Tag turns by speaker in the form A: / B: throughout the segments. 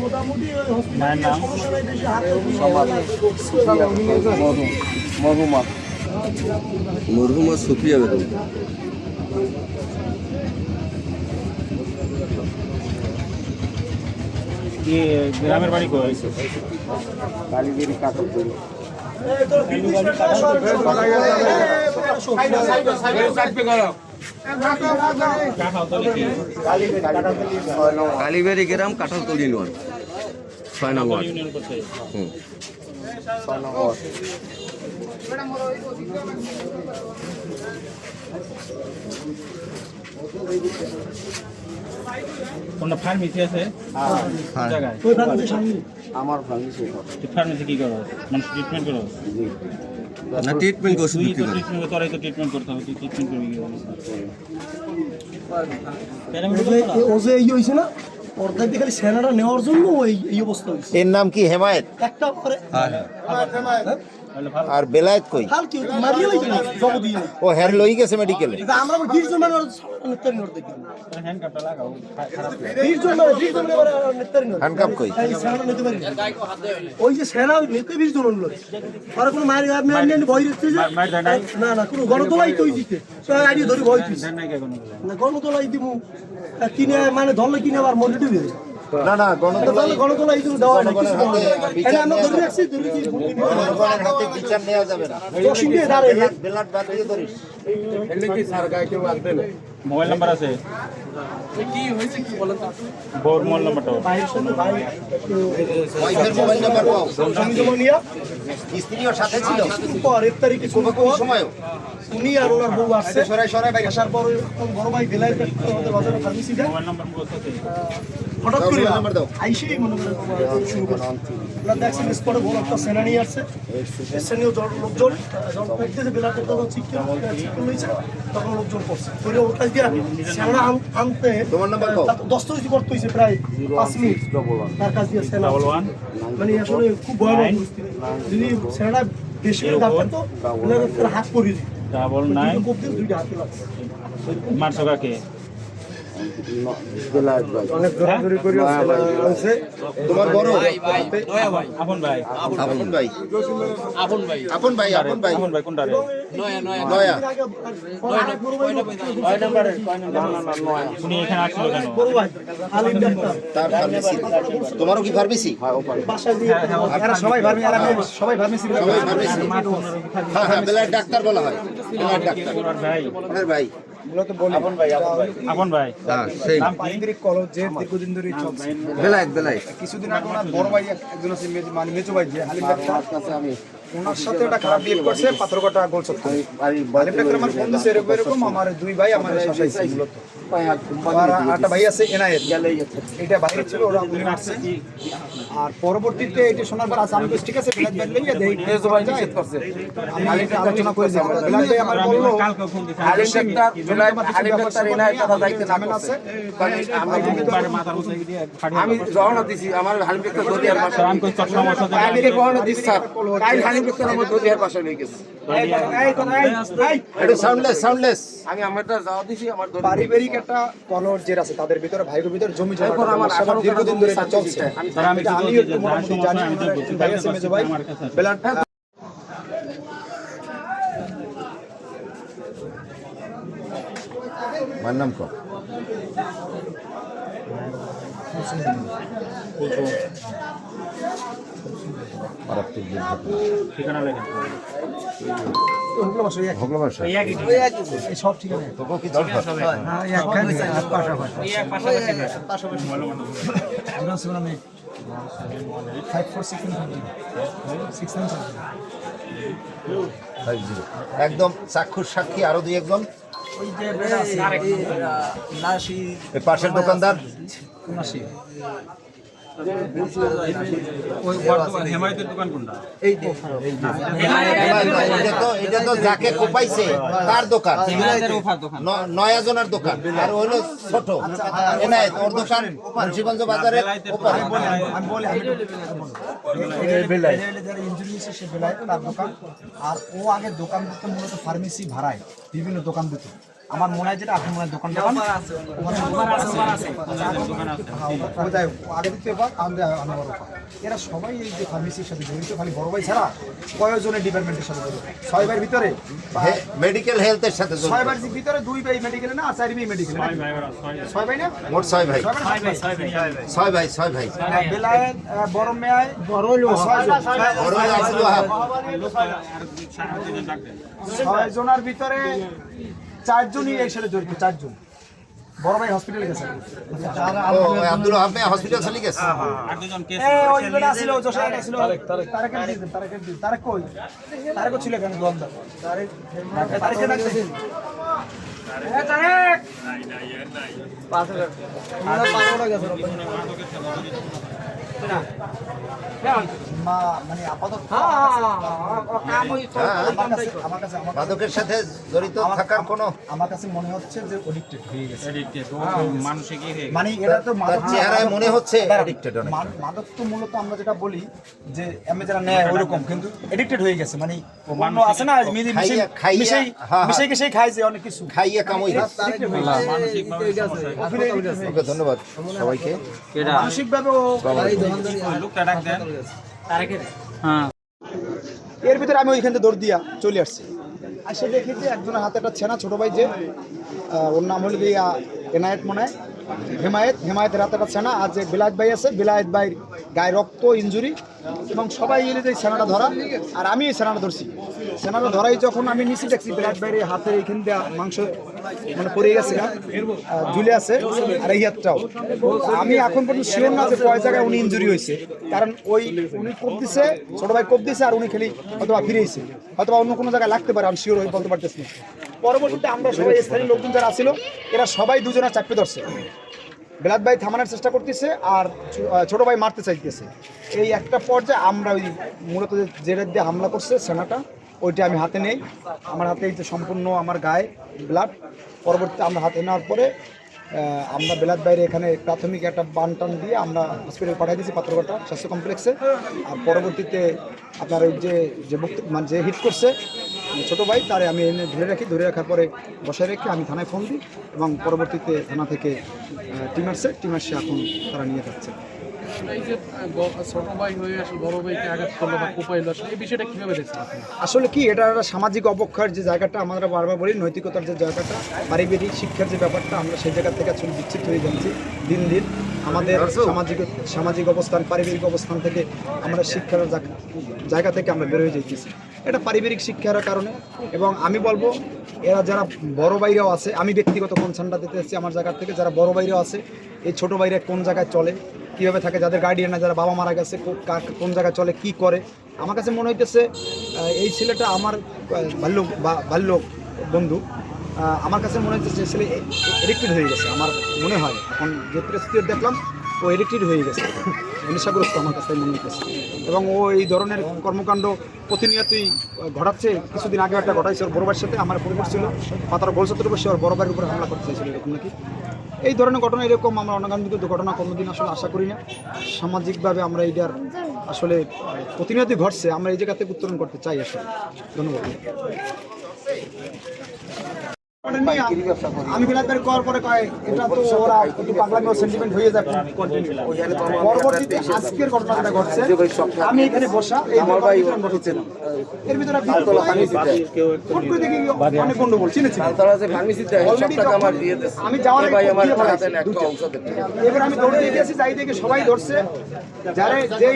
A: মোটামুটি ওই হসপিটালে সমস্যা নাই বেশি হাতে
B: মরহুমা সুফিয়া বেগম।
C: গ্রামের বাড়ি কই?
B: কালীগিরি কাকরতলি। কালীবাড়ি গ্রাম কাঁঠালতলি ইউনিয়ন 6 নং ওয়ার্ড।
C: কোনটা ফার্মেসি আছে?
B: হ্যাঁ
C: জায়গায়
B: আমার ফার্মেসি।
C: ফার্মেসি কি করো? মানে ট্রিটমেন্ট করো?
B: না ট্রিটমেন্ট করছি।
C: তুই তো ট্রিটমেন্ট তোরাই তো ট্রিটমেন্ট করতে হবে, তুই ট্রিটমেন্ট করবি কি?
A: ও যে এই হয়েছে না অর্ধেক দিয়ে খালি সেনাটা নেওয়ার জন্য এই অবস্থা হয়েছে।
D: এর নাম কি হেমায়েত?
A: একটা পরে
D: আর বেলায়েত কই?
A: হাল কি মারিয়ে লাইছে না জগদি
D: ও হের লই গেছে মেডিকেলে।
A: আমরা 20 জন মানে নেতারি নোট দেখি
C: হ্যান্ডকাপটা লাগাও।
A: 20 জন নেতারি নোট
D: হ্যান্ডকাপ কই?
A: এই সেনা নিতে পারি ওই যে সেনা নিতে 20 জন হলো আর কোনো মারি আপনি ভয় দিতে যে না না কোনো গণতলাই কই দিতে তো আইডি ধরে ভয় দিতে না গণতলাই দিমু কিনে মানে ধরলে কিনে আবার মরে দিবে
D: না না
A: গণতলা এই জন্য দেওয়া না কিছু এটা আমরা ধরে রাখছি ধরে কি
D: জনগণের হাতে বিচার নেওয়া যাবে না।
A: দশিং দিয়ে দাঁড়ায়
D: বেলাট বাদ দিয়ে ধরিস।
C: মোবাইল নাম্বার আছে? কি হয়েছে কি বলেন তো? বোর মোবাইল নাম্বারটা
A: ভাইয়ের সঙ্গে ভাই
D: ওয়াইফের মোবাইল নাম্বার পাও।
A: সঙ্গমনিয়া
D: স্ত্রীও সাথে ছিল
A: পরের তারিখে
D: কোন সময়?
A: উনি আর ওনার বউ আসছে সরাই ভাই আসার পরে বড় ভাই বেলায় আমাদের বাজারে ফার্মেসি দেয়
C: মোবাইল নাম্বার বলতে আছে।
A: হঠাৎ করে
D: নাম্বার দাও।
A: আইসেই মনে করেন শুরু করছে আমরা দেখছি স্পটে বড় একটা সেনা নিয়ে আসছে স্থানীয় লোকজন যখন দেখতেছে বেলা করতে ঠিক হয়েছে তখন লোকজন করছে করে ওটা দিয়ে সেনা আনতে
D: তোমার নাম্বার দাও।
A: 10 মিনিট করতে হয়েছে প্রায় 5 মিনিট তার কাছ দিয়ে সেনা মানে আসলে খুব ভয়াবহ পরিস্থিতি যদি সেনাটা বেশি করে দাঁড় করতো তাহলে হাত পড়িয়ে দিত
C: 99
A: দুইটা হাতে লাগছে
C: মারছো কাকে?
A: অনেক দৌড়াদৌড়ি করে আছে
D: তোমার বড়
C: আপন ভাই।
D: আপন ভাই
E: আপন ভাই
D: আপন ভাই আপন ভাই
C: আপন ভাই কোনটা রে?
E: নয়া
D: নয়া
C: উনি এখানে আসছিল কেন?
A: বড় ভাই আলিম ডাক্তার
D: তার ফার্মেসি। তোমারও কি ফার্মেসি?
A: বাসায় দিয়ে এরা সবাই ফার্মেসি সবাই ফার্মেসি
D: সবাই ফার্মেসি। হ্যাঁ হ্যাঁ বেলায়েত ডাক্তার বলা হয়। বেলায়েত ডাক্তার
C: ভাই
D: আপনার ভাই
A: মূলত বলি আপন ভাই
C: আপন ভাই।
B: হ্যাঁ সেই
C: নাম কি?
A: পারিবারিক কলেজের দীর্ঘদিন ধরে চলছে
B: বেলায়েত
A: কিছুদিন আগে ওনার বড় ভাই একজন আছে মানে মেজো ভাই যে হালিম ডাক্তার
D: আমি
A: ওনার সাথে একটা খারাপ বিহেভ করছে পাথরঘাটা গোলচত্ব হালিম ডাক্তার আমার ফোন দিছে এরকম আমার দুই ভাই আমার শাসাইছে মূলত আর একটা ভাই আছে এনায়েত এটা বাইরে ছিল ওরা উনি আসছে আর পরবর্তীতে এটা শোনার পর আমি তো ঠিক আছে বিলাত ভাই লইয়া দেই মেজো ভাই যায় করছে আমি এটা আলোচনা করে যাব বিলাত ভাই আমার বললো
C: কালকে ফোন দিছে।
A: হালিম ডাক্তার এনায়েত কথা দায়িত্ব নামেন আছে
C: মাথার উপরে দিয়ে ফাটিয়ে
B: আমি রওনা দিছি আমার হালিম ডাক্তার দদিয়ার পাশে।
C: আমি কই চশমা মশা
B: আমি রওনা দিছি স্যার কাল হালিম ডাক্তার আমার দদিয়ার পাশে লই গেছে।
D: এটা সাউন্ডলেস
B: আমি আমারটা যাওয়া দিছি আমার দদিয়ার
A: পারিবারিক একটা কলর যে আছে তাদের ভিতরে ভাইয়ের ভিতরে জমি জমা আমার সবার দীর্ঘদিন ধরে এটা চলছে
C: আমি
A: এটা আমি একটু মোটামুটি জানি ভাই আছে মেজো ভাই বেলাট
D: মার নাম কো?
C: ঠিকানা লেখেন।
A: সব ঠিক আছে
D: তোকে কি দরকার? একদম চাক্ষুষ সাক্ষী আরো দুই একজন এর পাশের দোকানদার
C: হেমায়তের দোকান কোনটা?
D: এটা তো যাকে কোপাইছে তার দোকান, নয়া জনের দোকান, আর হইলো ছোট এনায়েত ওর দোকান মুন্সিগঞ্জ বাজারে ওপারে।
A: আমি বলি যারা ইনজুরি হয়েছে সে বেলায় তার দোকান আর ও আগে দোকান দিতে মূলত ফার্মেসি ভাড়ায় বিভিন্ন দোকান দিত আমার মনে হয় যেটা আপনার মনে হয় দোকান আগে দিতে এবার আমার এরা সবাই এই যে ফার্মেসির সাথে জড়িত, খালি বড় ভাই ছাড়া কয়েকজনের ডিপার্টমেন্টের সাথে জড়িত? 6 ভাইয়ের ভিতরে
D: মেডিকেল হেলথের সাথে
A: 6 ভাইয়ের ভিতরে 2 ভাই মেডিকেলে না, আর 4 ভাই মেডিকেলে। 6 ভাই না,
D: মোট 6 ভাই। 6 ভাই।
A: বেলায়েত বড় মেয়ায় বড় হলো 6 জন।
D: বড় ভাই আব্দুল ওয়াহাব।
A: 6 জনের ভিতরে 4 জনই এর সাথে জড়িত, 4 জন। বড় ভাই হসপিটালে গেছে।
D: ও আব্দুল ওয়াহাব ভাই হসপিটাল চলে গেছে।
A: ওই বেটা ছিল, জোশাই ছিল। তারেক কই? তারেকও ছিল কেন দোকানদার? তারেককে ডাকতে। তারেক! মানে আপাতত
D: মাদকের সাথে জড়িত থাকার কোনো
A: আমার কাছে মনে হচ্ছে যে অ্যাডিক্টেড হয়ে গেছে।
C: মানসিক
A: মানে এটা তো
D: তার চেহারায় মনে হচ্ছে অ্যাডিক্টেড।
A: মাদক তো মূলত আমরা যেটা বলি যে এমনি যারা নেয় ওইরকম, কিন্তু এডিক্টেড হয়ে গেছে। মানে অন্য আছে না মিশাই খায় যে অনেক কিছু
D: খাইয়ে কামই।
C: মানসিক
D: ওকে ধন্যবাদ সবাইকে।
A: মানসিকভাবে
C: লোকটা ডাক দেন।
A: এর ভিতরে আমি ওইখান থেকে দৌড় দিয়া চলে আসছি, আসে দেখি যে একজনের হাতে একটা ছেনা, ছোট ভাই যে ওর নাম হলো গিয়া এনায়েত মনে হয়, হেমায়েতের হাতে একটা ছেনা, আর যে বিলায়েত ভাই আছে, বিলায়েত ভাইয়ের গায়ে রক্ত ইনজুরি, এবং সবাই এলে যে ছেনাটা ধরা, আর আমি এই ছেনাটা ধরছি। ছেনাটা ধরাই যখন আমি নিচে দেখছি বিলায়েত ভাইয়ের হাতে এইখান দিয়ে মাংস মানে পড়ে গেছে, ঝুলে আছে, আর এই হাতটাও। আমি এখন পর্যন্ত শিওর না যে কয় জায়গায় উনি ইনজুরি হয়েছে, কারণ ওই উনি কোপ দিছে, ছোট ভাই কোপ দিছে, আর উনি খালি হয়তোবা ফিরেছে, হয়তোবা অন্য কোনো জায়গায় লাগতে পারে, আমি শিওর হয়ে বলতে পারতেছি না। পরবর্তীতে আমরা সবাই স্থানীয় লোকজন যারা ছিল, এরা সবাই দুজনের চাপে ধরছে। বিলাত ভাই থামানোর চেষ্টা করতেছে, আর ছোট ভাই মারতে চাইতেছে। এই একটা পর্যায়ে আমরা ওই মূলত যেটা দিয়ে হামলা করছে সেনাটা, ওইটা আমি হাতে নেই। আমার হাতে এই যে সম্পূর্ণ আমার গায়ে ব্লাড। পরবর্তীতে আমরা হাতে নেওয়ার পরে আমরা বিলাত বাইরে এখানে প্রাথমিক একটা বান টান দিয়ে আমরা হসপিটালে পাঠিয়ে দিয়েছি, পাথরঘাটা স্বাস্থ্য কমপ্লেক্সে। আর পরবর্তীতে আপনার ওই মানে যে হিট করছে ছোটো ভাই, তারে আমি এনে ধরে রাখার পরে বসায় রেখে আমি থানায় ফোন দিই, এবং পরবর্তীতে থানা থেকে টিম আসে এখন তারা নিয়ে যাচ্ছে।
E: এই যে ছোট ভাই হয়ে আসলে বড় ভাইকে আঘাত করলো বা কোপাইলো, আসলে এই বিষয়টা কিভাবে দেখছেন আপনি?
A: আসলে কি, এটা একটা সামাজিক অবক্ষয়ের যে জায়গাটা, আমরা বারবার বলি নৈতিকতার যে জায়গাটা, পারিবারিক শিক্ষার যে ব্যাপারটা, আমরা সেই জায়গা থেকে আসলে বিচ্ছিন্ন হয়ে যাচ্ছি দিন দিন। আমাদের সামাজিক অবস্থান, পারিবারিক অবস্থান থেকে আমরা শিক্ষার জায়গা থেকে আমরা বের হয়ে যাইতেছি। এটা পারিবারিক শিক্ষার কারণে। এবং আমি বলবো এরা যারা বড় বাইরেও আছে, আমি ব্যক্তিগত কনসার্নটা দিতে এসেছি আমার জায়গা থেকে, যারা বড় বাইরেও আছে, এই ছোটো বাইরে কোন জায়গায় চলে, কীভাবে থাকে, যাদের গার্ডিয়ানরা যারা বাবা মারা গেছে কোন জায়গায় চলে, কি করে, আমার কাছে মনে হইতেছে এই ছেলেটা আমার বাল্য বন্ধু। আমার কাছে মনে হচ্ছে যে ছেলে এডিক্টেড হয়ে গেছে, আমার মনে হয় এখন যে পরিস্থিতি দেখলাম ও এডিক্টেড হয়ে গেছে, নেশাগ্রস্ত আমার কাছে মনে হইতেছে। এবং ও এই ধরনের কর্মকাণ্ড প্রতিনিয়তই ঘটাচ্ছে। কিছুদিন আগে একটা ঘটাইছে ওর বড় ভাইয়ের সাথে, আমার পরিবার ছিল পাতার গোলচত্বর বসে ওর বড় ভাইয়ের উপরে হামলা করতে চাইছিল, এরকম নাকি। এই ধরনের ঘটনা, এরকম আমরা অনাকাঙ্ক্ষিত ঘটনা কোনোদিন আসলে আশা করি না। সামাজিকভাবে আমরা এইটার আসলে প্রতিনিয়ত ঘটছে, আমরা এই জায়গা থেকে উত্তরণ করতে চাই আসলে। ধন্যবাদ। আমি বিলাতের করার পরে এটা তো ওরা একটু পাগলামি ও সেন্টিমেন্ট হয়ে যায়। পরবর্তীতে আজকের ঘটনাটা ঘটছে, আমি এখানে বসা এই এর ভিতরে অনেক গন্ডগোল চিনেছি। আমি যাওয়ার এবার আমি দৌড় দিয়ে গেছি, যাই দেখে সবাই ধরছে, যারা যে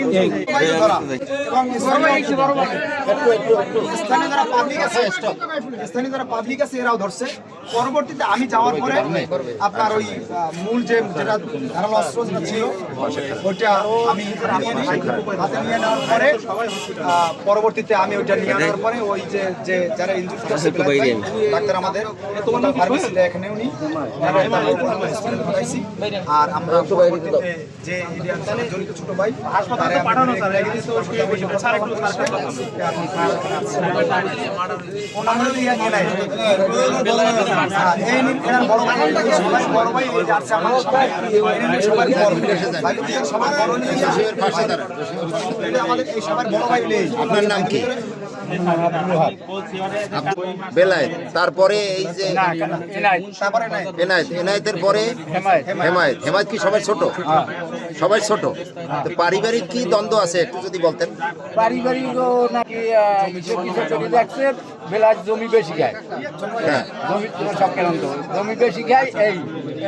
A: এবং স্থানীয় যারা পাবলিক আছে এরাও ধরছে। পরবর্তীতে আমি যাওয়ার পরে আপনার ওই মূল যেটা ধারালো অস্ত্র যেটা ছিল ওইটা আমি হাতে নিয়ে নেওয়ার পরে পরবর্তীতে আমি ওইটা নিয়ে নেওয়ার পরে ওই যে যারা ইনজুরি করছে ডাক্তার আমাদের ফার্মেসিতে এখানে উনি আর আমরা যে জড়িত ছোট ভাই হাসপাতালে পাঠানো স্যার এই নিন এনার বড় ভাই, সবাই বড় ভাই এই যে আসছে আমাদের সবাই, এই নিন সবার বড় ভাই, সবার বড় নিয়ে আসে।
D: পাশে দাঁড়ান।
A: এটা আমাদের এই সবার বড় ভাই নেই।
D: আপনার নাম কি? বেলায়েত। তারপরে এই যে
A: তারপরে নাই
D: এনায়েত, এনায়েতের পরে হেমায়েত। হেমায়েত কি সবাই ছোট? সবাই ছোট। তো পারিবারিক কি দ্বন্দ্ব আছে একটু যদি বলতেন।
B: পারিবারিক নাকি কিছু চলে যাচ্ছে, বেলার জমি বেশি খায়,
D: হ্যাঁ,
B: জমি সব কেন জমি বেশি খায়, এই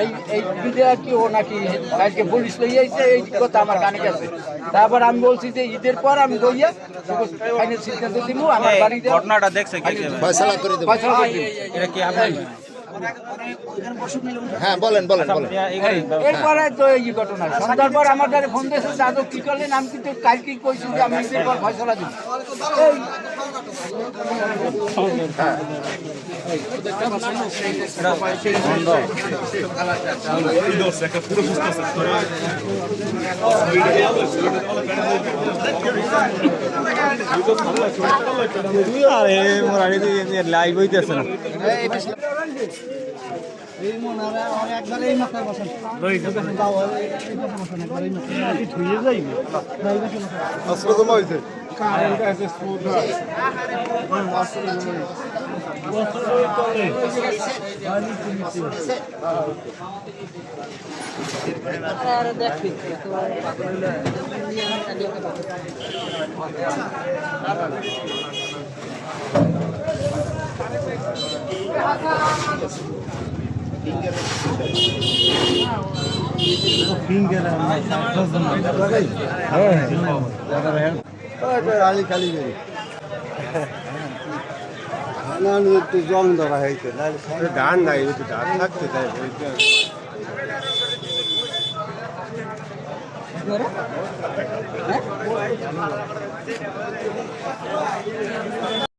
B: এই এই বিধে আর কি ও নাকি কালকে পুলিশ লই আইছে, এই কথা আমার কানে গেছে। তারপর আমি বলছি যে ঈদের পর আমি গইয়া ফাইনাল সিদ্ধান্ত দিব, আমার বাড়িতে
C: ঘটনাটা দেখছে কে কে?
D: ফয়সালা করে দেবো।
B: ফয়সালা করে দিব।
C: এটা কি আপনি?
D: হ্যাঁ, বলেন বলেন বলেন।
B: এরপরে তো এই ঘটনা সন্ধ্যার পর আমার কাছে ফোন দিয়েছে, দাদু কি করলেন? আমি কিন্তু কালকে কইছি যে আমি ঈদের পর ফয়সালা দিব। এই
C: আরে মোরানি লাইভ হইতেছে না।
F: ধান নাই, ধান থাকতে চাই।